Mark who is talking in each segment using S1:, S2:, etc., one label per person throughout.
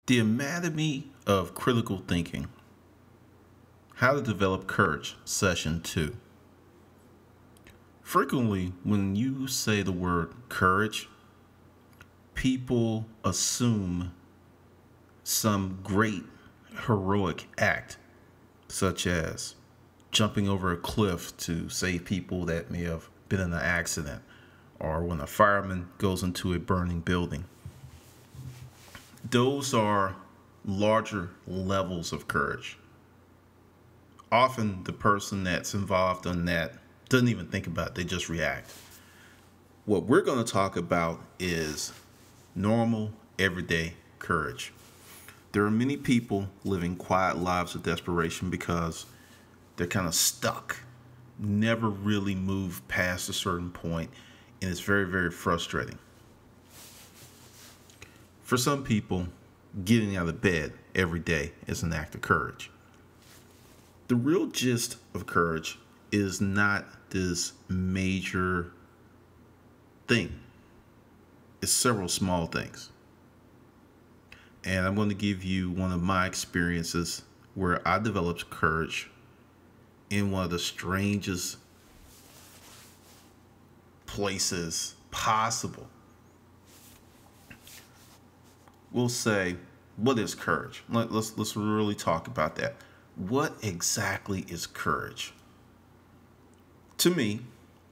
S1: The Anatomy of Critical Thinking. How to Develop Courage, Session 2. Frequently, when you say the word courage, people assume some great heroic act, such as jumping over a cliff to save people that may have been in an accident, or when a fireman goes into a burning building. Those are larger levels of courage. Often the person that's involved in that doesn't even think about it, they just react. What we're going to talk about is normal, everyday courage. There are many people living quiet lives of desperation because they're kind of stuck, never really move past a certain point, and it's very, very frustrating. For some people, getting out of bed every day is an act of courage. The real gist of courage is not this major thing. It's several small things. And I'm going to give you one of my experiences where I developed courage in one of the strangest places possible. We'll say, what is courage? Let's really talk about that. What exactly is courage? To me,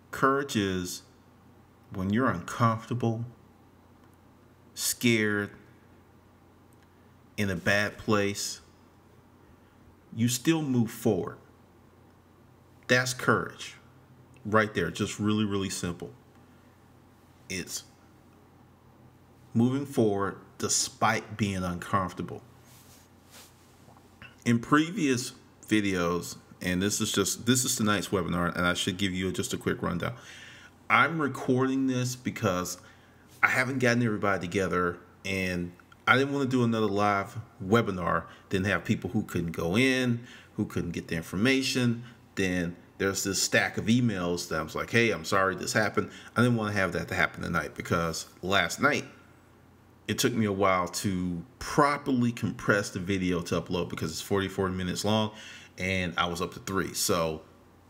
S1: courage is when you're uncomfortable, scared, in a bad place, you still move forward. That's courage. Right there, just really, really simple. It's moving forward despite being uncomfortable. In previous videos, and this is tonight's webinar, and I should give you just a quick rundown. I'm recording this because I haven't gotten everybody together, and I didn't want to do another live webinar, then have people who couldn't go in, who couldn't get the information. Then there's this stack of emails that I was like, hey, I'm sorry this happened. I didn't want to have that to happen tonight because last night it took me a while to properly compress the video to upload because it's 44 minutes long and I was up to 3. So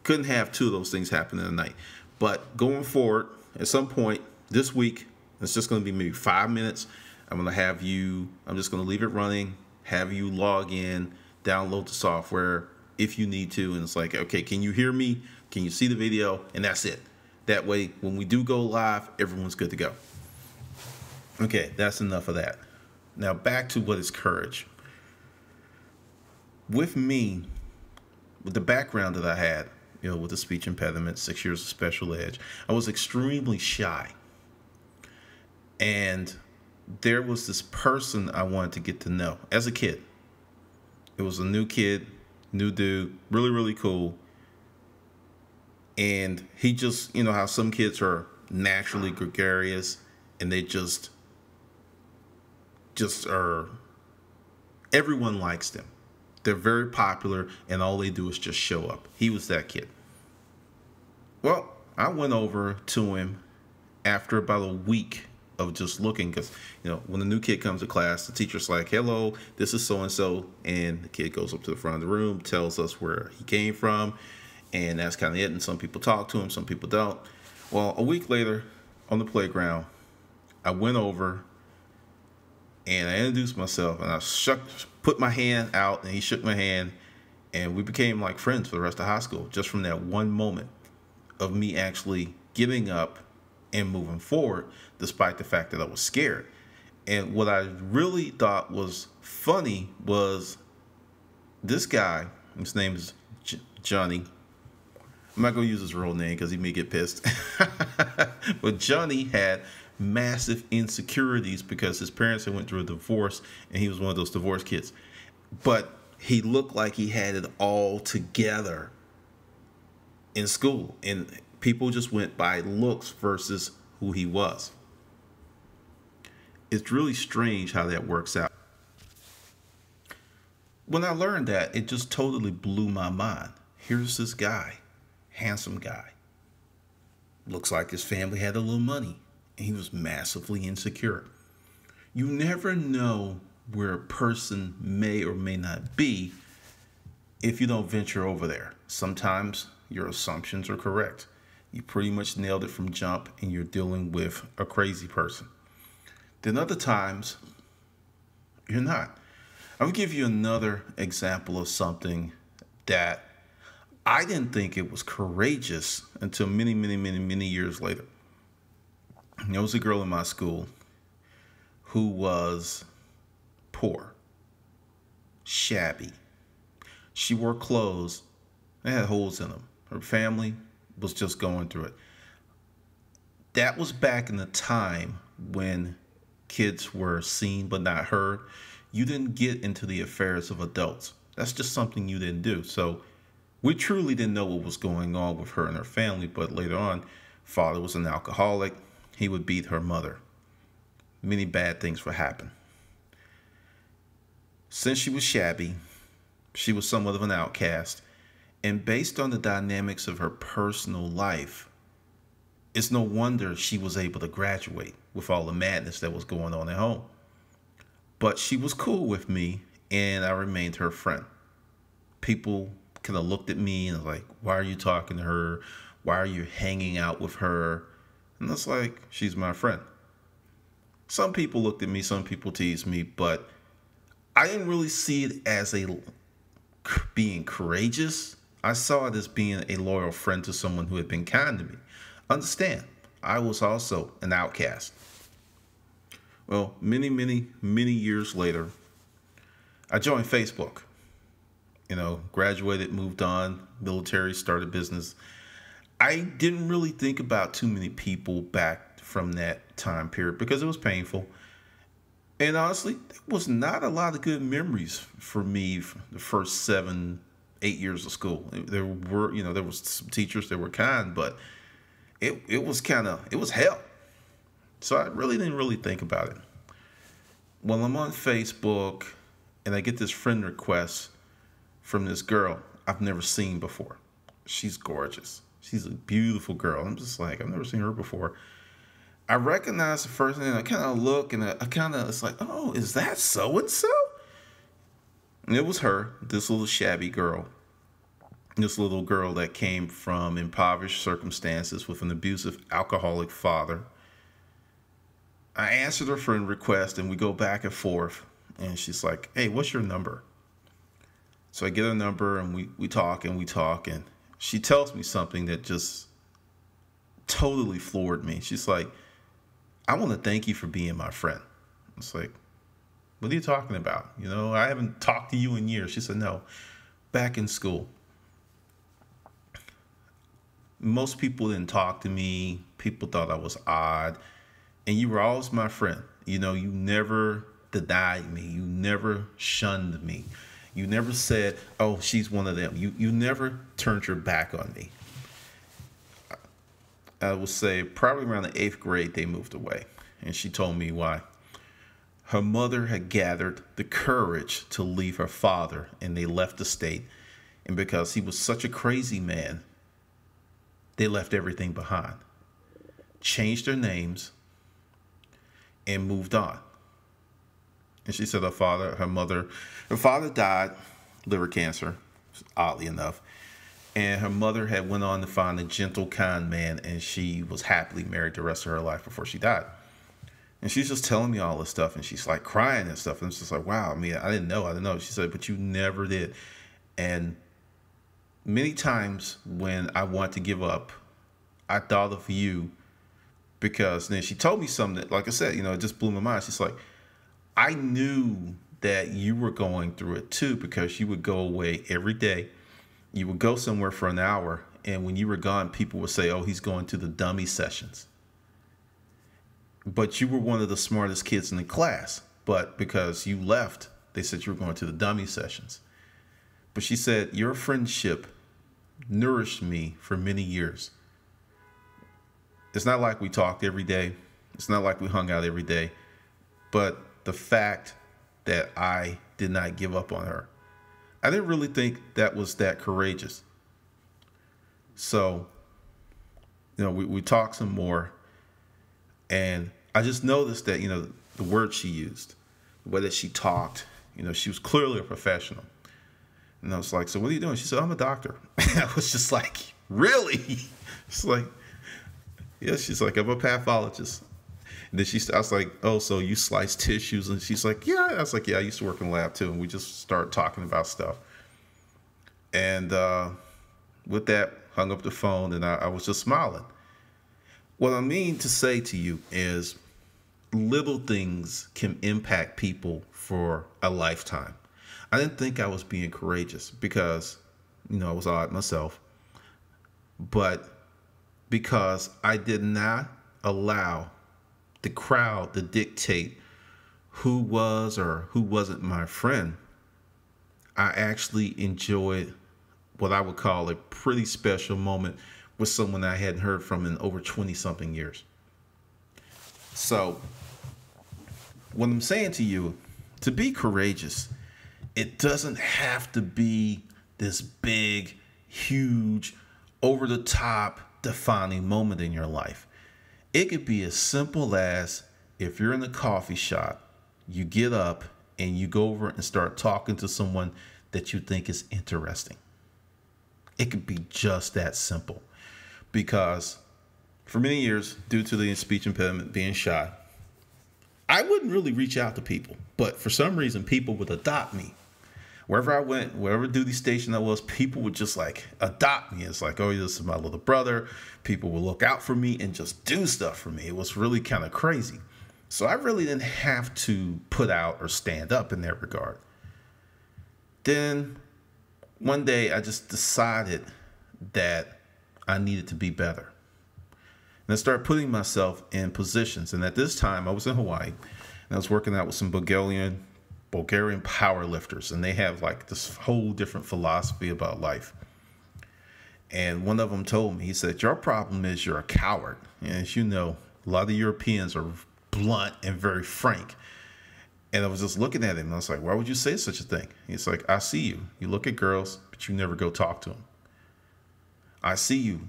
S1: couldn't have 2 of those things happen in a night. But going forward, at some point this week, it's just going to be maybe 5 minutes. I'm just going to leave it running, have you log in, download the software if you need to. And it's like, okay, can you hear me? Can you see the video? And that's it. That way, when we do go live, everyone's good to go. Okay, that's enough of that. Now back to what is courage. With me, with the background that I had, with the speech impediment, 6 years of special ed, I was extremely shy. And there was this person I wanted to get to know as a kid. It was a new kid, new dude, really, really cool. And he just, how some kids are naturally gregarious and they just are, everyone likes them. They're very popular and all they do is just show up. He was that kid. Well, I went over to him after about a week of just looking, because when a new kid comes to class, the teacher's like, hello, this is so and so, and the kid goes up to the front of the room, tells us where he came from, and that's kind of it. And some people talk to him, some people don't. Well, a week later on the playground, I went over and I introduced myself, and I put my hand out and he shook my hand, and we became like friends for the rest of high school, just from that one moment of me actually giving up and moving forward, despite the fact that I was scared. And what I really thought was funny was this guy, his name is Johnny. I'm not going to use his real name because he may get pissed. But Johnny had massive insecurities because his parents had went through a divorce and he was one of those divorced kids. But he looked like he had it all together in school, and people just went by looks versus who he was. It's really strange how that works out. When I learned that, it just totally blew my mind. Here's this guy, handsome guy. Looks like his family had a little money, and he was massively insecure. You never know where a person may or may not be if you don't venture over there. Sometimes your assumptions are correct. You pretty much nailed it from jump and you're dealing with a crazy person. Then other times, you're not. I'll give you another example of something that I didn't think it was courageous until many, many, many, many years later. There was a girl in my school who was poor, shabby. She wore clothes that had holes in them. Her family was just going through it. That was back in the time when kids were seen but not heard. You didn't get into the affairs of adults. That's just something you didn't do. So we truly didn't know what was going on with her and her family, but later on, father was an alcoholic. He would beat her mother. Many bad things would happen. Since she was shabby, she was somewhat of an outcast. And based on the dynamics of her personal life, it's no wonder she was able to graduate with all the madness that was going on at home. But she was cool with me, and I remained her friend. People kind of looked at me and was like, why are you talking to her? Why are you hanging out with her? And it's like, she's my friend. Some people looked at me, some people teased me, but I didn't really see it as being courageous. I saw it as being a loyal friend to someone who had been kind to me. Understand, I was also an outcast. Well, many, many, many years later, I joined Facebook. Graduated, moved on, military, started business. I didn't really think about too many people back from that time period because it was painful. And honestly, there was not a lot of good memories for me for the first 7, 8 years of school. There was some teachers that were kind, but it was hell. So I really didn't really think about it. Well, I'm on Facebook and I get this friend request from this girl I've never seen before. She's gorgeous. She's a beautiful girl. I'm just like, I've never seen her before. I recognize the first thing. I kind of look and it's like, oh, is that so-and-so? And it was her, this little shabby girl. This little girl that came from impoverished circumstances with an abusive alcoholic father. I answered her friend request and we go back and forth. And she's like, hey, what's your number? So I get her number and we talk and she tells me something that just totally floored me. She's like, I want to thank you for being my friend. It's like, what are you talking about? I haven't talked to you in years. She said, no, back in school. Most people didn't talk to me. People thought I was odd. And you were always my friend. You never denied me. You never shunned me. You never said, oh, she's one of them. You never turned your back on me. I would say probably around the 8th grade, they moved away. And she told me why. Her mother had gathered the courage to leave her father, and they left the state. And because he was such a crazy man, they left everything behind, changed their names, and moved on. And she said her father died, liver cancer, oddly enough. And her mother had went on to find a gentle, kind man, and she was happily married the rest of her life before she died. And she's just telling me all this stuff, and she's like crying and stuff. And it's just like, wow, I didn't know. She said, but you never did. And many times when I want to give up, I thought of you, because then she told me something that, like I said, it just blew my mind. She's like, I knew that you were going through it too, because you would go away every day. You would go somewhere for an hour, and when you were gone, people would say, oh, he's going to the dummy sessions. But you were one of the smartest kids in the class. But because you left, they said you were going to the dummy sessions. But she said, your friendship nourished me for many years. It's not like we talked every day. It's not like we hung out every day. But the fact that I did not give up on her, I didn't really think that was that courageous. So, we talked some more, and I just noticed that, the word she used the way that she talked, she was clearly a professional. And I was like, so what are you doing? She said, I'm a doctor. I was just like, really? She's like, yeah, she's like, I'm a pathologist. And then I was like, oh, so you slice tissues? And she's like, yeah. I was like, yeah, I used to work in the lab too. And we just started talking about stuff. And with that, hung up the phone, and I was just smiling. What I mean to say to you is little things can impact people for a lifetime. I didn't think I was being courageous because, I was odd myself, but because I did not allow the crowd to dictate who was or who wasn't my friend. I actually enjoyed what I would call a pretty special moment with someone I hadn't heard from in over 20-something years. So what I'm saying to you, to be courageous, it doesn't have to be this big, huge, over-the-top defining moment in your life. It could be as simple as if you're in a coffee shop, you get up and you go over and start talking to someone that you think is interesting. It could be just that simple. Because for many years, due to the speech impediment being shot, I wouldn't really reach out to people. But for some reason, people would adopt me. Wherever I went, wherever duty station I was, people would just like adopt me. It's like, oh, this is my little brother. People would look out for me and just do stuff for me. It was really kind of crazy. So I really didn't have to put out or stand up in that regard. Then one day I just decided that I needed to be better. And I started putting myself in positions. And at this time I was in Hawaii and I was working out with some Bulgarian power lifters, and they have like this whole different philosophy about life. And one of them told me, he said, your problem is you're a coward. And as you know, a lot of the Europeans are blunt and very frank. And I was just looking at him and I was like, why would you say such a thing? He's like, I see you. You look at girls, but you never go talk to them. I see you.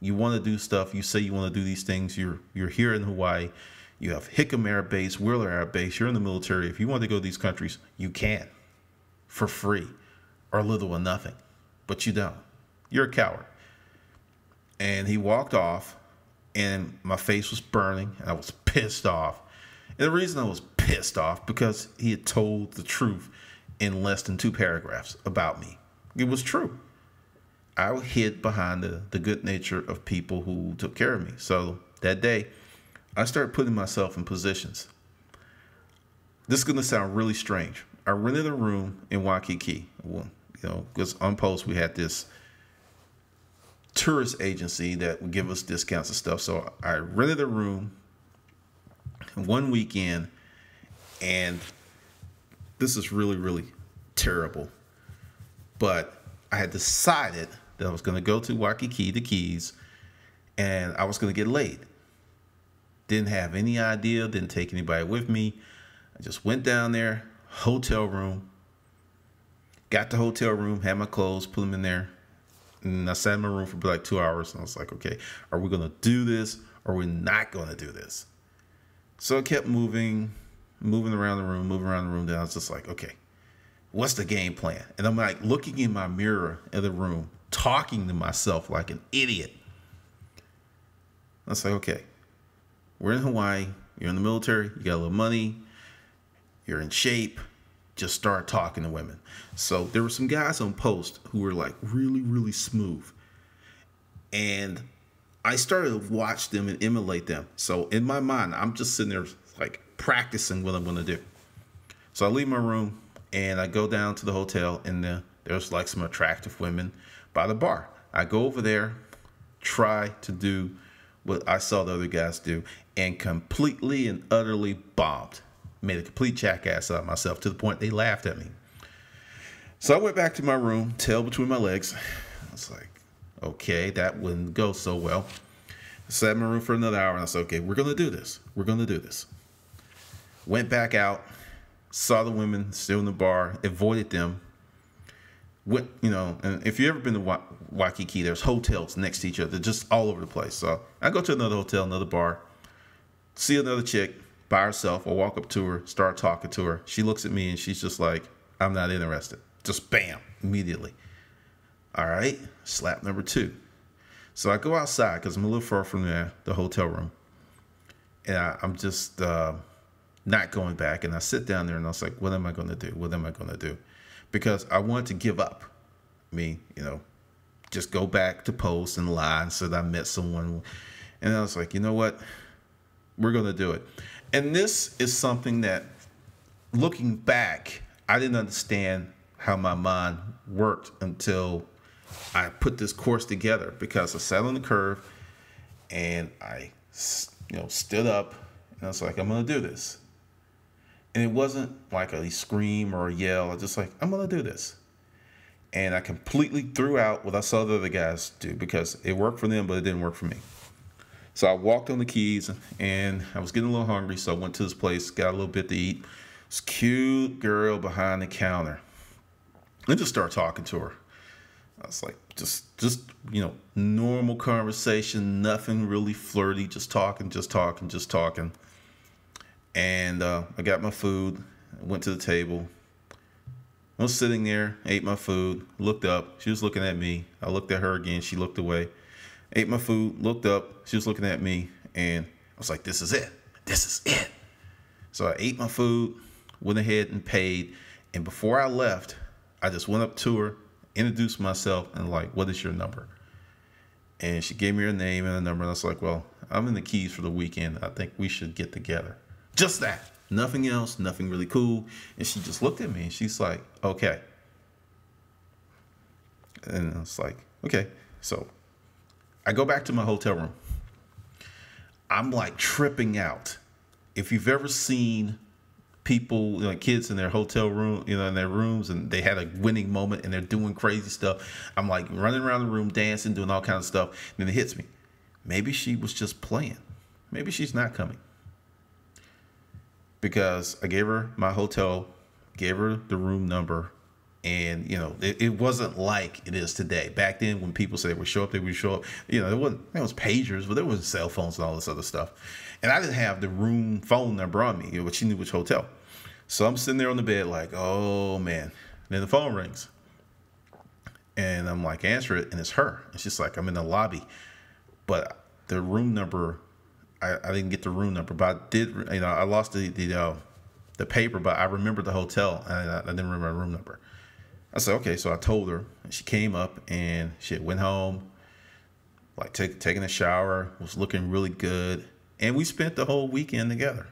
S1: You want to do stuff. You say you want to do these things. You're here in Hawaii. You have Hickam Air Base, Wheeler Air Base. You're in the military. If you want to go to these countries, you can for free or little or nothing. But you don't. You're a coward. And he walked off, and my face was burning, and I was pissed off. And the reason I was pissed off because he had told the truth in less than 2 paragraphs about me. It was true. I hid behind the good nature of people who took care of me. So that day, I started putting myself in positions. This is going to sound really strange. I rented a room in Waikiki. Well, because on post we had this tourist agency that would give us discounts and stuff. So I rented a room one weekend, and this is really, really terrible. But I had decided that I was going to go to Waikiki, the Keys, and I was going to get laid. Didn't have any idea, didn't take anybody with me. I just went down there, hotel room, got the hotel room, had my clothes, put them in there. And I sat in my room for like 2 hours. And I was like, okay, are we going to do this or are we not going to do this? So I kept moving around the room. Then I was just like, okay, what's the game plan? And I'm like looking in my mirror in the room, talking to myself like an idiot. I was like, okay, we're in Hawaii. You're in the military. You got a little money. You're in shape. Just start talking to women. So there were some guys on post who were like really, really smooth. And I started to watch them and emulate them. So in my mind, I'm just sitting there like practicing what I'm going to do. So I leave my room and I go down to the hotel, and there's like some attractive women by the bar. I go over there, try to do what I saw the other guys do, and completely and utterly bombed. Made a complete jackass out of myself to the point they laughed at me. So I went back to my room, tail between my legs. I was like, okay, that wouldn't go so well. I sat in my room for another hour, and I said, okay, we're going to do this. We're going to do this. Went back out, saw the women still in the bar, avoided them. Went, and if you've ever been to Waikiki, there's hotels next to each other, just all over the place. So I go to another hotel, another bar, see another chick, by herself. I walk up to her, start talking to her. She looks at me and she's just like, I'm not interested. Just bam, immediately. All right, slap number 2. So I go outside because I'm a little far from the hotel room. And I'm just not going back. And I sit down there and I was like, what am I going to do? What am I going to do? Because I wanted to give up. I mean, just go back to post and lie and said I met someone. And I was like, you know what? We're going to do it. And this is something that, looking back, I didn't understand how my mind worked until I put this course together, because I sat on the curve and I, stood up and I was like, I'm going to do this. And it wasn't like a scream or a yell. I was just like, I'm going to do this. And I completely threw out what I saw the other guys do, because it worked for them, but it didn't work for me. So I walked on the keys and I was getting a little hungry. So I went to this place, got a little bit to eat. This cute girl behind the counter. I just started talking to her. I was like, just normal conversation, nothing really flirty, just talking. And I got my food, went to the table. I was sitting there, ate my food, looked up. She was looking at me. I looked at her again. She looked away. Ate my food, looked up. She was looking at me. And I was like, this is it. This is it. So I ate my food, went ahead and paid. And before I left, I just went up to her, introduced myself, and like, what is your number? And she gave me her name and a number. And I was like, well, I'm in the Keys for the weekend. I think we should get together. Just that. Nothing else, nothing really cool. And she just looked at me and she's like, okay. And I was like, okay. So I go back to my hotel room. I'm like tripping out. If you've ever seen people, kids in their hotel room, in their rooms, and they had a winning moment and they're doing crazy stuff, I'm like running around the room, dancing, doing all kinds of stuff. And then it hits me. Maybe she was just playing. Maybe she's not coming. Because I gave her my hotel, gave her the room number, and it wasn't like it is today. Back then, when people said they would show up, they would show up. There was pagers, but there wasn't cell phones and all this other stuff. And I didn't have the room phone number on me, but she knew which hotel. So I'm sitting there on the bed like, oh man. And then the phone rings, and I'm like, answer it, and it's her. And she's like, I'm in the lobby, but the room number. I didn't get the room number, but I did. I lost the paper, but I remembered the hotel, and I didn't remember my room number. I said, okay. So I told her, and she came up, and she went home, like taking a shower, was looking really good, and we spent the whole weekend together.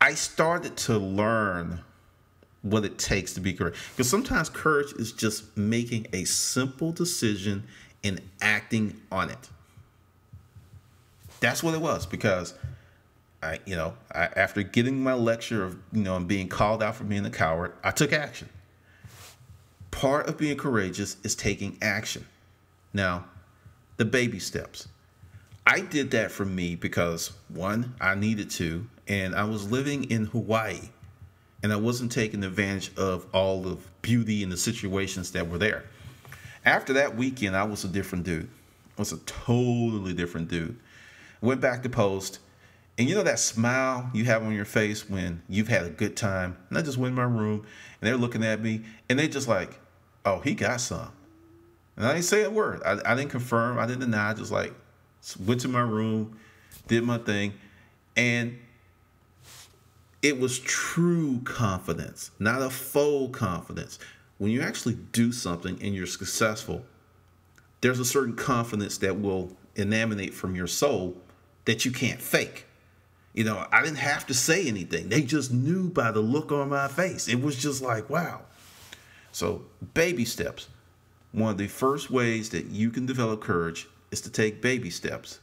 S1: I started to learn what it takes to be courageous, because sometimes courage is just making a simple decision and acting on it. That's what it was, because I after getting my lecture of, and being called out for being a coward, I took action. Part of being courageous is taking action. Now, the baby steps. I did that for me because, one, I needed to, and I was living in Hawaii, and I wasn't taking advantage of all the beauty and the situations that were there. After that weekend, I was a different dude. I was a totally different dude. Went back to post, and that smile you have on your face when you've had a good time. And I just went in my room, and they're looking at me, and they just like, oh, he got some. And I didn't say a word. I didn't confirm. I didn't deny. I just like went to my room, did my thing, and it was true confidence, not a faux confidence. When you actually do something and you're successful, there's a certain confidence that will emanate from your soul that you can't fake. I didn't have to say anything. They just knew by the look on my face. It was just like, wow. So baby steps. One of the first ways that you can develop courage is to take baby steps.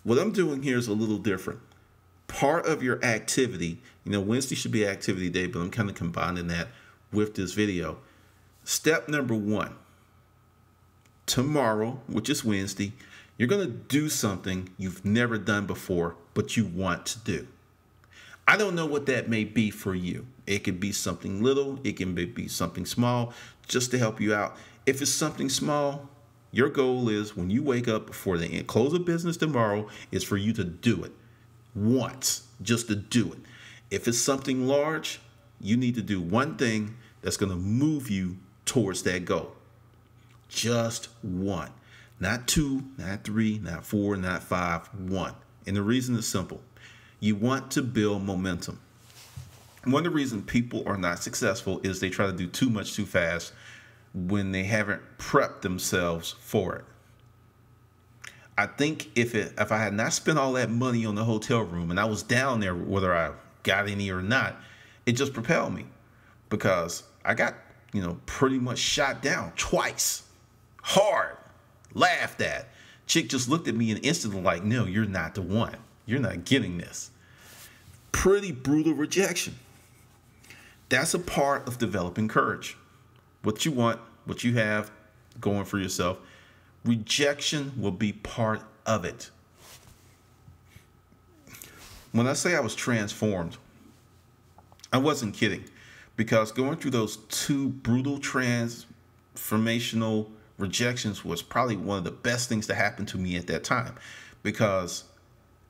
S1: What I'm doing here is a little different. Part of your activity, Wednesday should be activity day, but I'm kind of combining that with this video. Step number 1. Tomorrow, which is Wednesday, you're going to do something you've never done before, but you want to do. I don't know what that may be for you. It could be something little. It can be something small, just to help you out. If it's something small, Your goal is when you wake up before the close of business tomorrow is for you to do it once, just to do it. If it's something large, you need to do one thing that's going to move you towards that goal. Just one. Not two, not three, not four, not five, one. And the reason is simple. You want to build momentum. One of the reasons people are not successful is they try to do too much too fast when they haven't prepped themselves for it. I think if I had not spent all that money on the hotel room and I was down there, whether I got any or not, it just propelled me, because I got, pretty much shot down twice, hard, laughed at. Chick just looked at me and instantly like, no, you're not the one. You're not getting this. Pretty brutal rejection. That's a part of developing courage. What you want, what you have going for yourself, rejection will be part of it. When I say I was transformed, I wasn't kidding, because going through those two brutal transformational rejections was probably one of the best things to happen to me at that time. Because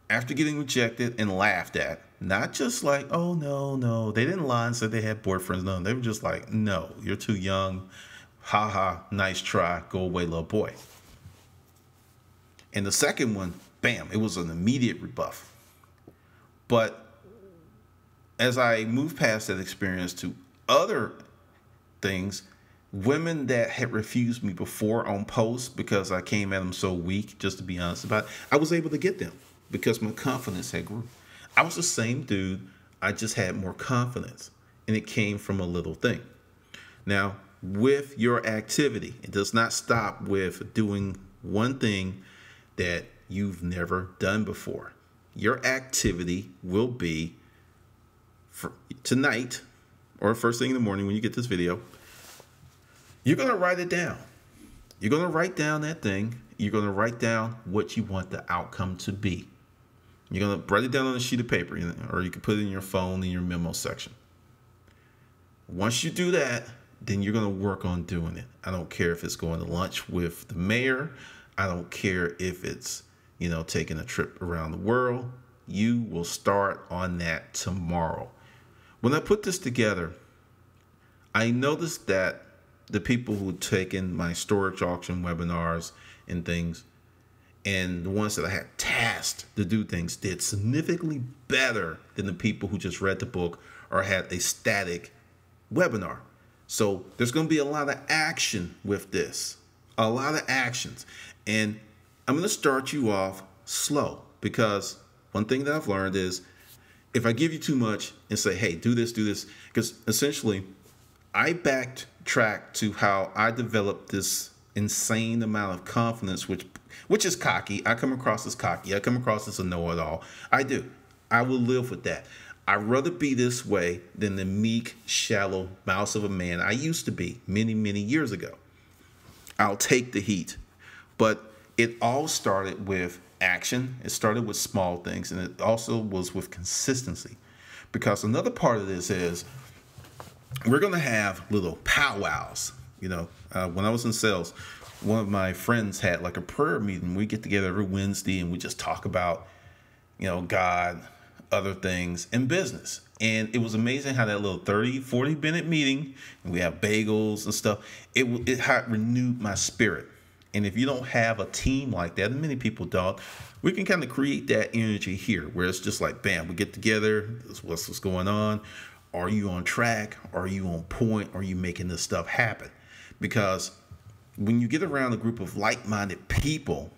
S1: after getting rejected and laughed at, not just like, oh, no, they didn't lie and said they had boyfriends. No, they were just like, no, you're too young. Ha ha, nice try. Go away, little boy. And the second one, bam, it was an immediate rebuff. But as I moved past that experience to other things, women that had refused me before on posts because I came at them so weak, just to be honest about it, I was able to get them because my confidence had grew. I was the same dude. I just had more confidence, and it came from a little thing. Now, with your activity, it does not stop with doing one thing that you've never done before. Your activity will be for tonight or first thing in the morning when you get this video. You're going to write it down. You're going to write down that thing. You're going to write down what you want the outcome to be. You're going to write it down on a sheet of paper, or you can put it in your phone in your memo section. Once you do that, then you're going to work on doing it. I don't care if it's going to lunch with the mayor. I don't care if it's, taking a trip around the world. You will start on that tomorrow. When I put this together, I noticed that the people who had taken my storage auction webinars and things, and the ones that I had tasked to do things, did significantly better than the people who just read the book or had a static webinar. So there's going to be a lot of action with this, a lot of actions. And I'm going to start you off slow, because one thing that I've learned is if I give you too much and say, hey, do this, because essentially I backtrack to how I developed this insane amount of confidence, which is cocky. I come across as cocky. I come across as a know-it-all. I do. I will live with that. I'd rather be this way than the meek, shallow mouse of a man I used to be many, many years ago. I'll take the heat. But it all started with action. It started with small things, and it also was with consistency. Because another part of this is we're going to have little powwows. When I was in sales, one of my friends had like a prayer meeting. We get together every Wednesday and we just talk about, God, other things, and business. And it was amazing how that little 30, 40-minute meeting, and we have bagels and stuff, it renewed my spirit. And if you don't have a team like that, and many people don't, we can kind of create that energy here where it's just like, bam, we get together, this is what's going on. Are you on track? Are you on point? Are you making this stuff happen? Because when you get around a group of like-minded people,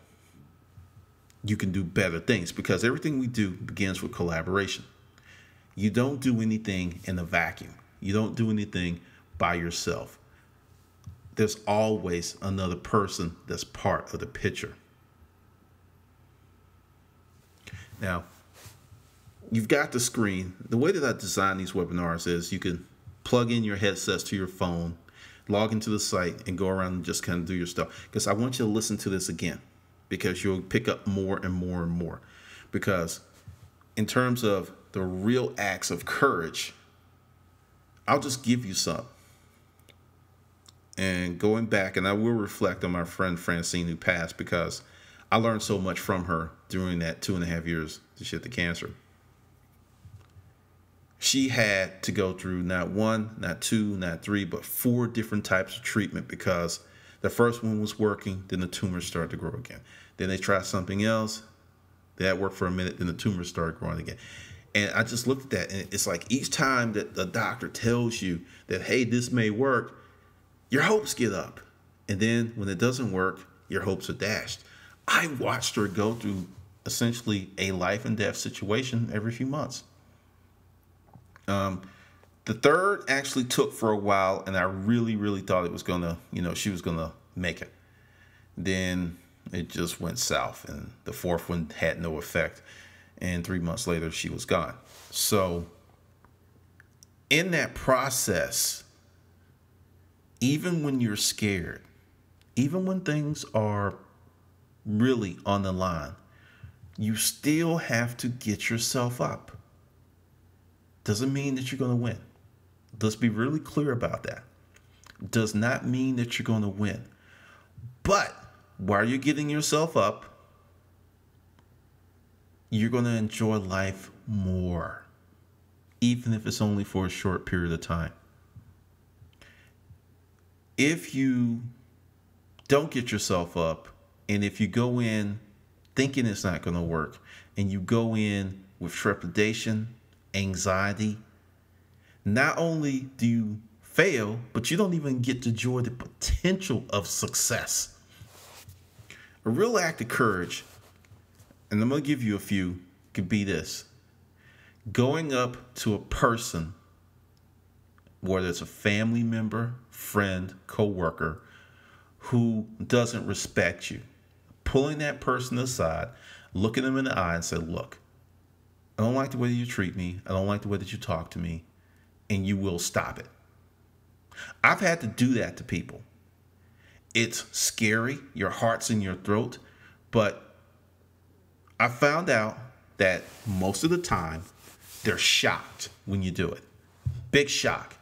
S1: you can do better things, because everything we do begins with collaboration. You don't do anything in a vacuum. You don't do anything by yourself. There's always another person that's part of the picture. Now, you've got the screen. The way that I design these webinars is you can plug in your headsets to your phone, log into the site, and go around and just kind of do your stuff. Because I want you to listen to this again, because you'll pick up more and more and more. Because in terms of the real acts of courage, I'll just give you some. And going back, and I will reflect on my friend Francine who passed, because I learned so much from her during that 2.5 years that she had the cancer. She had to go through not one, not two, not three, but 4 different types of treatment, because the first one was working, then the tumor started to grow again. Then they tried something else, that worked for a minute, then the tumor started growing again. And I just looked at that, and it's like each time that the doctor tells you that, hey, this may work, your hopes get up. And then when it doesn't work, your hopes are dashed. I watched her go through essentially a life and death situation every few months. The third actually took for a while, and I really, really thought it was gonna, she was gonna make it. Then it just went south, and the fourth one had no effect. And 3 months later, she was gone. So in that process, even when you're scared, even when things are really on the line, you still have to get yourself up. Doesn't mean that you're going to win. Let's be really clear about that. Does not mean that you're going to win. But while you're getting yourself up, you're going to enjoy life more, even if it's only for a short period of time. If you don't get yourself up, and if you go in thinking it's not going to work, and you go in with trepidation, anxiety, not only do you fail, but you don't even get to enjoy the potential of success. A real act of courage, and I'm going to give you a few, could be this: going up to a person, whether it's a family member, friend, coworker, who doesn't respect you, pulling that person aside, looking them in the eye and say, look, I don't like the way that you treat me. I don't like the way that you talk to me, and you will stop it. I've had to do that to people. It's scary. Your heart's in your throat. But I found out that most of the time, they're shocked when you do it. Big shock.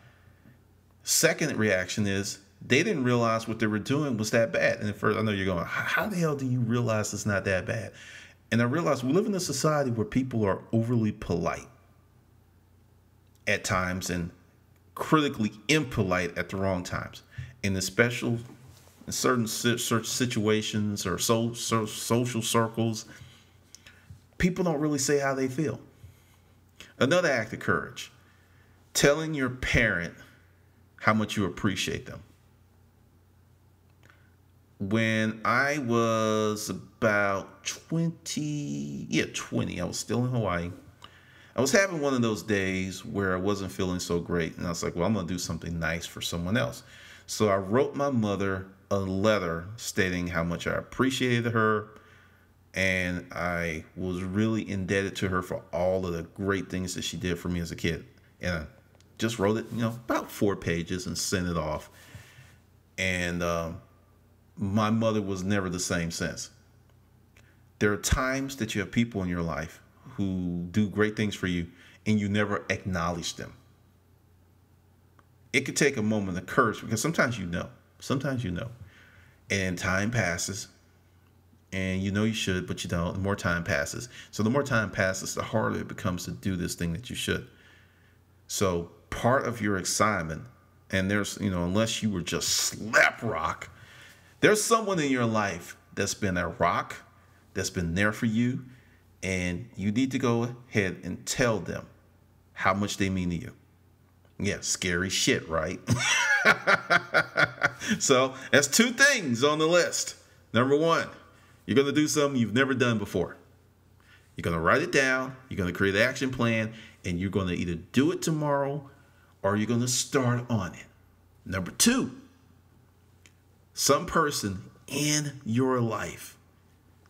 S1: Second reaction is they didn't realize what they were doing was that bad. And at first, I know you're going, how the hell do you realize it's not that bad? And I realized we live in a society where people are overly polite at times and critically impolite at the wrong times. In certain situations or social circles, people don't really say how they feel. Another act of courage: telling your parent how much you appreciate them. When I was about 20, I was still in Hawaii. I was having one of those days where I wasn't feeling so great, and I was like, well, I'm going to do something nice for someone else. So I wrote my mother a letter stating how much I appreciated her, and I was really indebted to her for all of the great things that she did for me as a kid. And I just wrote it, about 4 pages and sent it off. And my mother was never the same since. There are times that you have people in your life who do great things for you, and you never acknowledge them. It could take a moment of courage, because sometimes you know, and time passes, and you should, but you don't. The more time passes. So the more time passes, the harder it becomes to do this thing that you should. So part of your assignment, and there's, unless you were just slap rock, there's someone in your life that's been a rock, that's been there for you, and you need to go ahead and tell them how much they mean to you. Yeah, scary shit, right? So that's 2 things on the list. Number 1, you're going to do something you've never done before. You're going to write it down. You're going to create an action plan, and you're going to either do it tomorrow or you're going to start on it. Number 2, some person in your life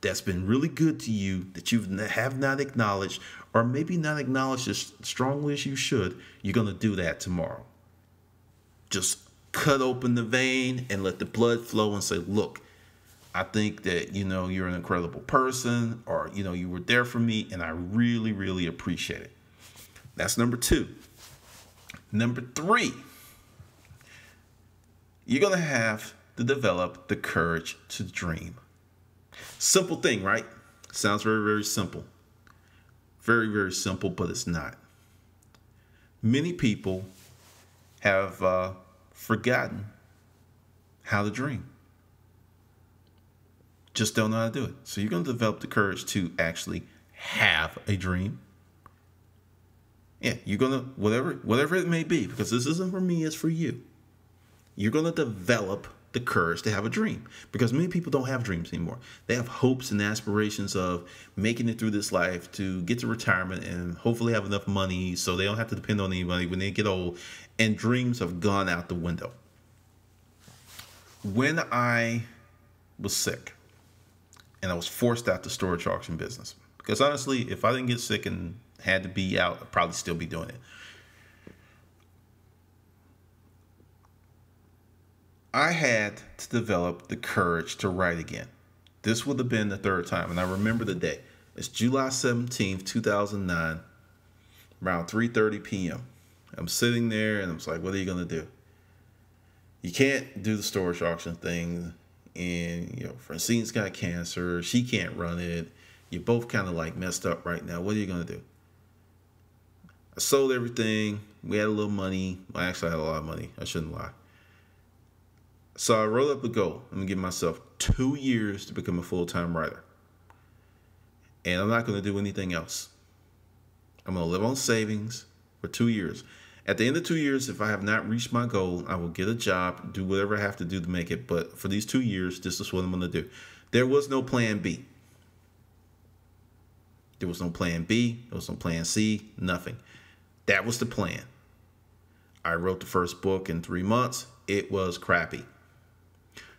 S1: that's been really good to you that you have not acknowledged, or maybe not acknowledged as strongly as you should, you're going to do that tomorrow. Just cut open the vein and let the blood flow and say, look, I think that, you're an incredible person, or, you were there for me, and I really, really appreciate it. That's number 2. Number 3, You're going to have to develop the courage to dream. Simple thing, right? Sounds very, very simple. Very, very simple, but it's not. Many people have forgotten how to dream. Just don't know how to do it. So you're going to develop the courage to actually have a dream. Yeah, you're going to, whatever it may be, because this isn't for me, it's for you. You're going to develop the courage to have a dream, because many people don't have dreams anymore. They have hopes and aspirations of making it through this life to get to retirement and hopefully have enough money so they don't have to depend on anybody when they get old, and dreams have gone out the window. When I was sick and I was forced out the storage auction business, because honestly, if I didn't get sick and had to be out, I'd probably still be doing it. I had to develop the courage to write again. This would have been the third time, and I remember the day. It's July 17th, 2009, around 3:30 p.m. I'm sitting there, and I'm like, what are you going to do? You can't do the storage auction thing, and, Francine's got cancer. She can't run it. You're both kind of like messed up right now. What are you going to do? I sold everything. We had a little money. Well, actually, I had a lot of money. I shouldn't lie. So I wrote up a goal. I'm going to give myself 2 years to become a full-time writer. And I'm not going to do anything else. I'm going to live on savings for 2 years. At the end of 2 years, if I have not reached my goal, I will get a job, do whatever I have to do to make it. But for these 2 years, this is what I'm going to do. There was no plan B. There was no plan B. There was no plan C. Nothing. That was the plan. I wrote the first book in 3 months. It was crappy.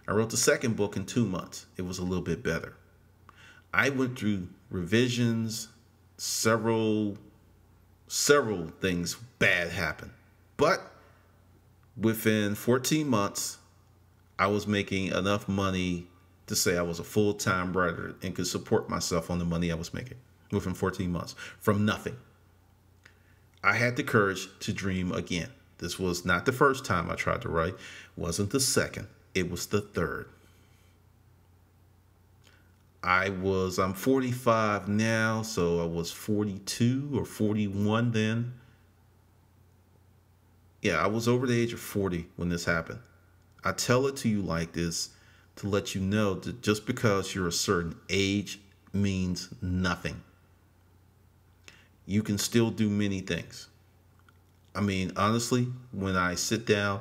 S1: I wrote the second book in 2 months. It was a little bit better. I went through revisions. Several things bad happened. But within 14 months, I was making enough money to say I was a full-time writer and could support myself on the money I was making within 14 months from nothing. I had the courage to dream again. This was not the first time I tried to write. Wasn't the second. It was the third. I'm 45 now, so I was 42 or 41 then. Yeah, I was over the age of 40 when this happened. I tell it to you like this to let you know that just because you're a certain age means nothing. You can still do many things. I mean, honestly, when I sit down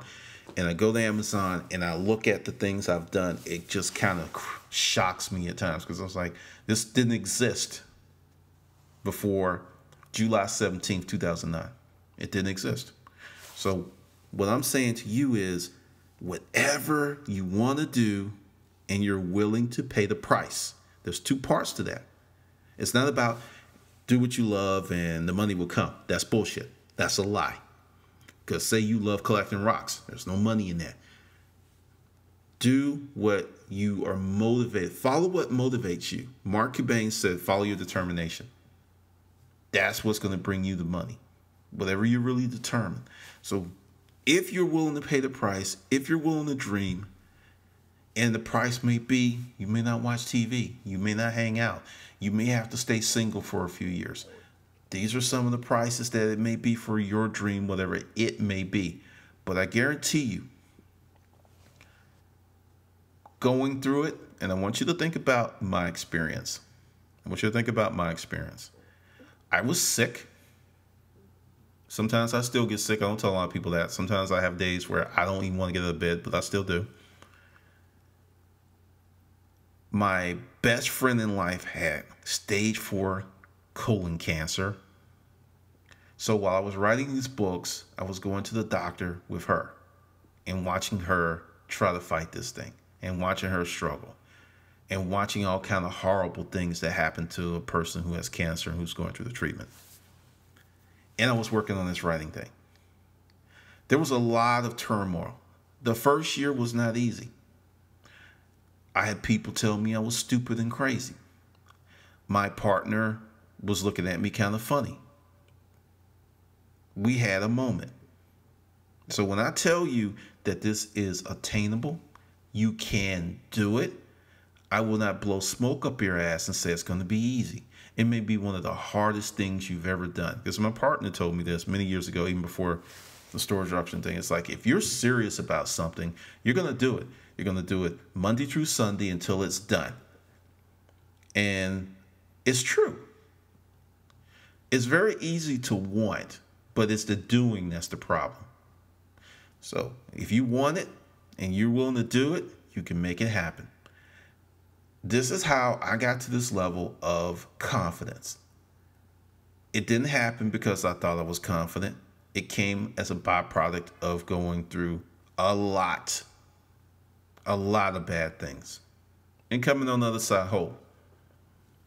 S1: and I go to Amazon and I look at the things I've done, it just kind of shocks me at times, because I was like, this didn't exist before July 17th, 2009. It didn't exist. So what I'm saying to you is, whatever you want to do and you're willing to pay the price, there's two parts to that. It's not about do what you love and the money will come. That's bullshit. That's a lie. Because say you love collecting rocks. There's no money in that. Do what you are motivated. Follow what motivates you. Mark Cuban said, follow your determination. That's what's going to bring you the money. Whatever you're really determined. So if you're willing to pay the price, if you're willing to dream, and the price may be, you may not watch TV. You may not hang out. You may have to stay single for a few years. These are some of the prices that it may be for your dream, whatever it may be. But I guarantee you, going through it, and I want you to think about my experience. I was sick. Sometimes I still get sick. I don't tell a lot of people that. Sometimes I have days where I don't even want to get out of bed, but I still do. My best friend in life had stage 4 colon cancer. So while I was writing these books, I was going to the doctor with her and watching her try to fight this thing and watching her struggle and watching all kind of horrible things that happen to a person who has cancer and who's going through the treatment. And I was working on this writing thing. There was a lot of turmoil. The first year was not easy. I had people tell me I was stupid and crazy. My partner was looking at me kind of funny. We had a moment. So when I tell you that this is attainable, you can do it. I will not blow smoke up your ass and say it's going to be easy. It may be one of the hardest things you've ever done. Because my partner told me this many years ago, even before the storage auction thing. It's like, if you're serious about something, you're going to do it. You're going to do it Monday through Sunday until it's done. And it's true. It's very easy to want, but it's the doing that's the problem. So if you want it and you're willing to do it, you can make it happen. This is how I got to this level of confidence. It didn't happen because I thought I was confident. It came as a byproduct of going through a lot of bad things and coming on the other side whole.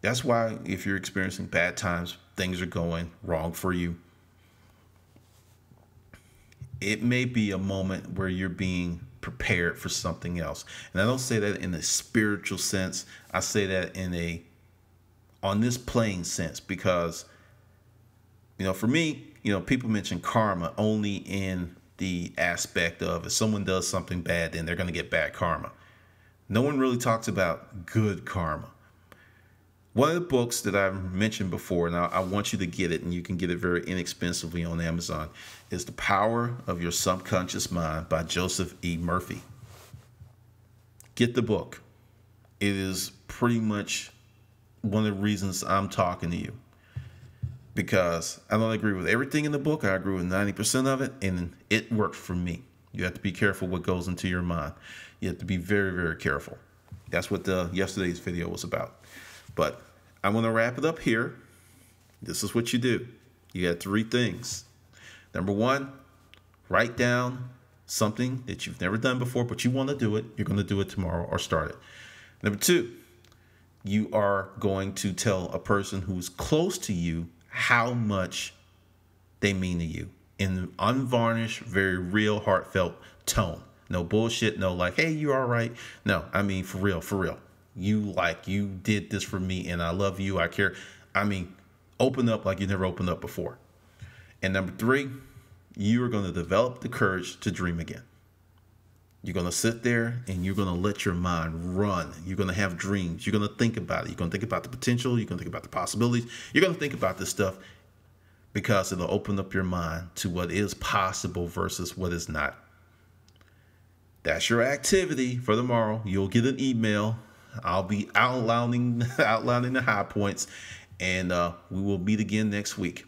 S1: That's why if you're experiencing bad times, things are going wrong for you, it may be a moment where you're being prepared for something else. And I don't say that in a spiritual sense. I say that in on this plane sense, because, for me, people mention karma only in the aspect of if someone does something bad, then they're going to get bad karma. No one really talks about good karma. One of the books that I've mentioned before, and I want you to get it, and you can get it very inexpensively on Amazon, is The Power of Your Subconscious Mind by Joseph E. Murphy. Get the book. It is pretty much one of the reasons I'm talking to you, because I don't agree with everything in the book. I agree with 90% of it, and it worked for me. You have to be careful what goes into your mind. You have to be very, very careful. That's what yesterday's video was about. But I'm going to wrap it up here. This is what you do. You got 3 things. Number 1, write down something that you've never done before, but you want to do it. You're going to do it tomorrow or start it. Number 2, you are going to tell a person who's close to you how much they mean to you in an unvarnished, very real, heartfelt tone. No bullshit. No like, hey, you all right? No, I mean, for real, for real. You did this for me and I love you. I care. I mean, open up like you never opened up before. And number 3, you are going to develop the courage to dream again. You're going to sit there and you're going to let your mind run. You're going to have dreams. You're going to think about it. You're going to think about the potential. You're going to think about the possibilities. You're going to think about this stuff because it'll open up your mind to what is possible versus what is not. That's your activity for tomorrow. You'll get an email. I'll be outlining the high points, and we will meet again next week.